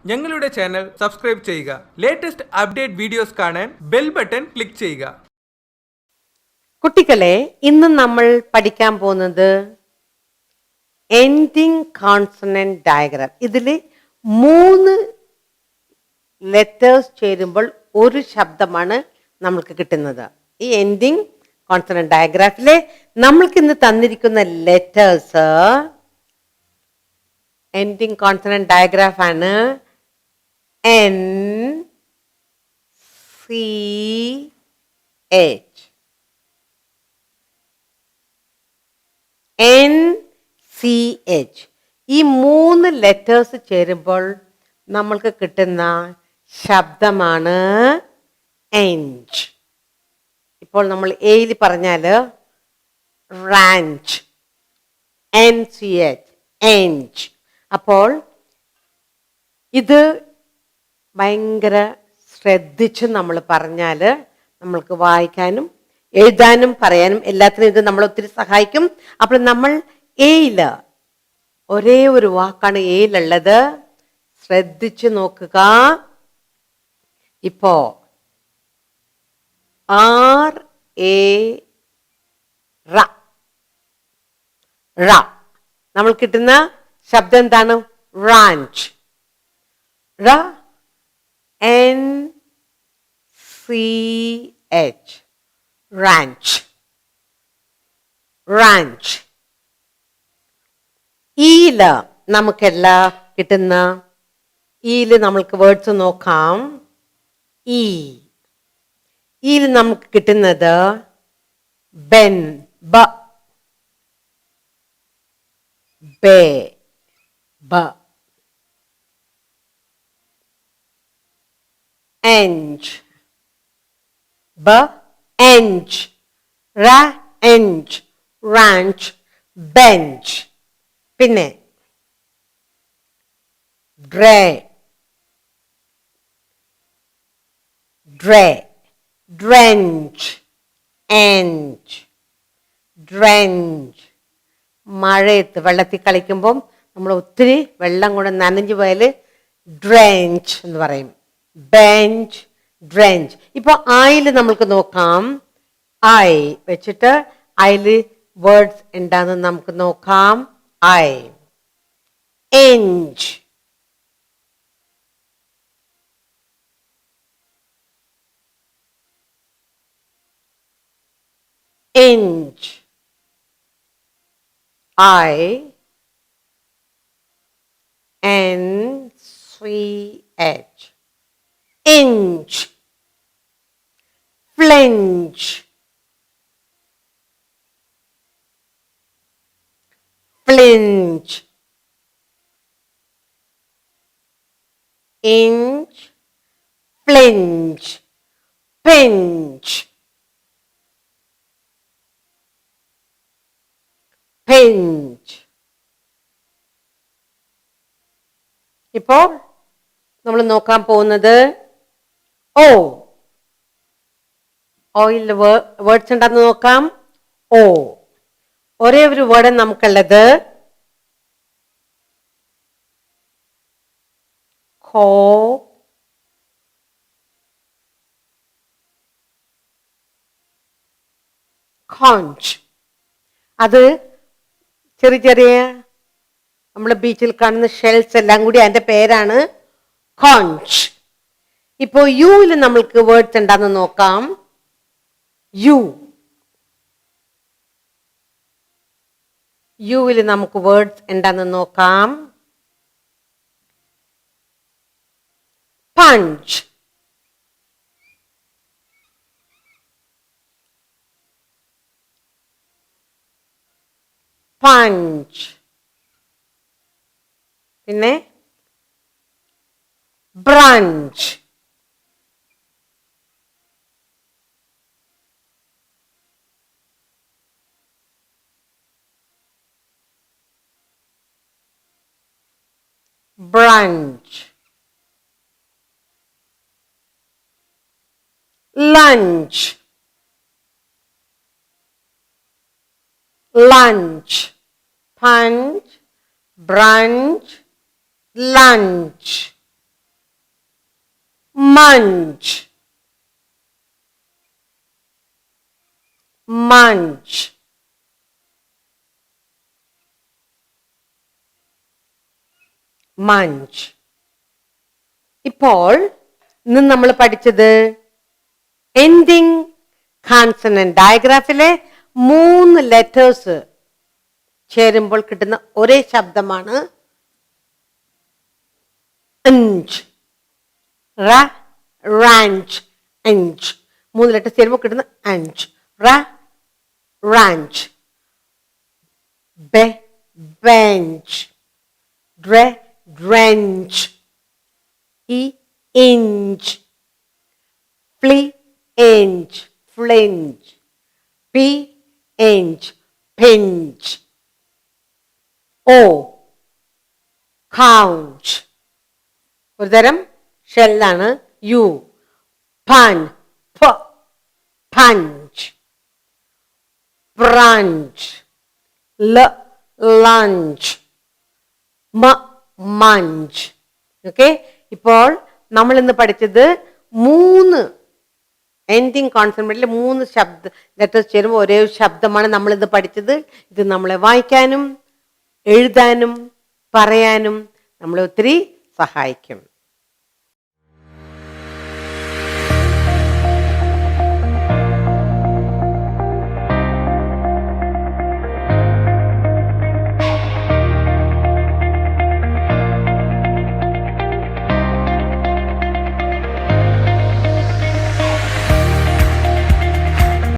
ഞങ്ങളുടെ channel subscribe ചെയ്യുക. Latest update videos കാണാൻ ബെൽ ബട്ടൺ ക്ലിക്ക് ചെയ്യുക. കുട്ടികളെ, ഇന്ന് നമ്മൾ പഠിക്കാൻ പോകുന്നത് എൻഡിങ് കോൺസണന്റ് ഡയഗ്രാം. ഇതിൽ 3 ലെറ്റേഴ്സ് ചേരുമ്പോൾ ഒരു ശബ്ദമാണ് നമ്മൾക്ക് കിട്ടുന്നത്. ഈ എൻഡിങ് കോൺസണന്റ് ഡയഗ്രാഫിലെ നമ്മൾക്ക് ഇന്ന് തന്നിരിക്കുന്ന ലെറ്റേഴ്സ് എൻഡിങ് കോൺസണന്റ് ഡയഗ്രാഫ് ആണ്. N C H N C H ഈ 3 ലെറ്റേഴ്സ് ചേരുമ്പോൾ നമ്മൾക്ക് കിട്ടുന്ന ശബ്ദമാണ് എൻജ്. ഇപ്പോൾ നമ്മൾ എയിൽ പറഞ്ഞാൽ റാഞ്ച്, NCH എൻജ്. അപ്പോൾ ഇത് ഭയങ്കര ശ്രദ്ധിച്ച് നമ്മൾ പറഞ്ഞാൽ നമ്മൾക്ക് വായിക്കാനും എഴുതാനും പറയാനും എല്ലാത്തിനും ഇത് നമ്മൾ ഒത്തിരി സഹായിക്കും. അപ്പോൾ നമ്മൾ എയിൽ ഒരേ ഒരു വാക്കാണ് എയിലുള്ളത്. ശ്രദ്ധിച്ചു നോക്കുക. ഇപ്പോ റ നമ്മൾ കിട്ടുന്ന ശബ്ദം എന്താണ്? റാഞ്ച്. റ NCH റാഞ്ച്, റാഞ്ച്. ഈല് നമുക്കെല്ലാം കിട്ടുന്ന ഈല് നമ്മൾക്ക് വേർഡ്സ് നോക്കാം. ഈല് നമുക്ക് കിട്ടുന്നത് ബെൻ, ബേ, ബ. Enj, b, enj, ra, enj, ranch, bench. പിന്നെ ഡ്രേ, ഡ്രേ, ഡ്രെഞ്ച്, എൻജ്, ഡ്രെഞ്ച്. മഴയത്ത് വെള്ളത്തിൽ കളിക്കുമ്പം നമ്മൾ ഒത്തിരി വെള്ളം കൂടെ നനഞ്ഞു പോയാൽ ഡ്രെഞ്ച് എന്ന് പറയും. Bench, drench. ഇപ്പൊ ആയില് നമ്മൾക്ക് നോക്കാം. ഐ വെച്ചിട്ട് അതില് വേർഡ്സ് എന്താണെന്ന് നമുക്ക് നോക്കാം. ഐ, എൻജ്, എൻജ്, ഐ, NCH inch, flinch, flinch, inch, flinch, pinch, pinch. ഇപ്പോൾ നമ്മൾ നോക്കാൻ പോകുന്നത് ഓയിൽ വേർഡ്സ് ഉണ്ടെന്ന് നോക്കാം. ഒരേ ഒരു വേർഡ് നമുക്കുള്ളത് കോഞ്ച്. അത് ചെറിയ ചെറിയ നമ്മൾ ബീച്ചിൽ കാണുന്ന ഷെൽസ് എല്ലാം കൂടി അതിന്റെ പേരാണ് കോഞ്ച്. ഇപ്പോ യുവിൽ നമ്മൾക്ക് വേർഡ്സ് എന്താന്ന് നോക്കാം. യുവിൽ നമുക്ക് വേർഡ്സ് എന്താന്ന് നോക്കാം. Punch, punch. പിന്നെ branch, brunch, lunch, lunch, punch, brunch, lunch, munch, munch, munch. ഇപ്പോൾ ഇന്ന് നമ്മൾ പഠിച്ചത് എൻഡിങ് കോൺസണന്റ്. ഡയഗ്രാഫിലെ 3 ലെറ്റേഴ്സ് ചേരുമ്പോൾ കിട്ടുന്ന ഒരേ ശബ്ദമാണ് അഞ്ച്. റ, റാഞ്ച്, അഞ്ച്. 3 ലെറ്റേഴ്സ് ചേരുമ്പോൾ കിട്ടുന്ന അഞ്ച്. റ, റാഞ്ച്. ബെ, ബെഞ്ച്. ഡ്രെ, ഡ്രെഞ്ച്. ഇ, ഇഞ്ച്. ഫ്ലി, inch, flinch. P, inch, pinch. O, couch. ഒരു തരം ഷെല്ലാണ്. U, pun, p, punch. Brunch, l, lunch. M, munch. Okay, ഇപ്പോൾ നമ്മൾ ഇന്ന് പഠിച്ചത് 3 എൻഡിങ് കോൺസണന്റിൽ 3 ലെറ്റേഴ്സ് ചേരുമ്പോൾ ഒരേ ശബ്ദമാണ് നമ്മൾ ഇന്ന് പഠിച്ചത്. ഇത് നമ്മളെ വായിക്കാനും എഴുതാനും പറയാനും നമ്മളെ ഒത്തിരി സഹായിക്കും.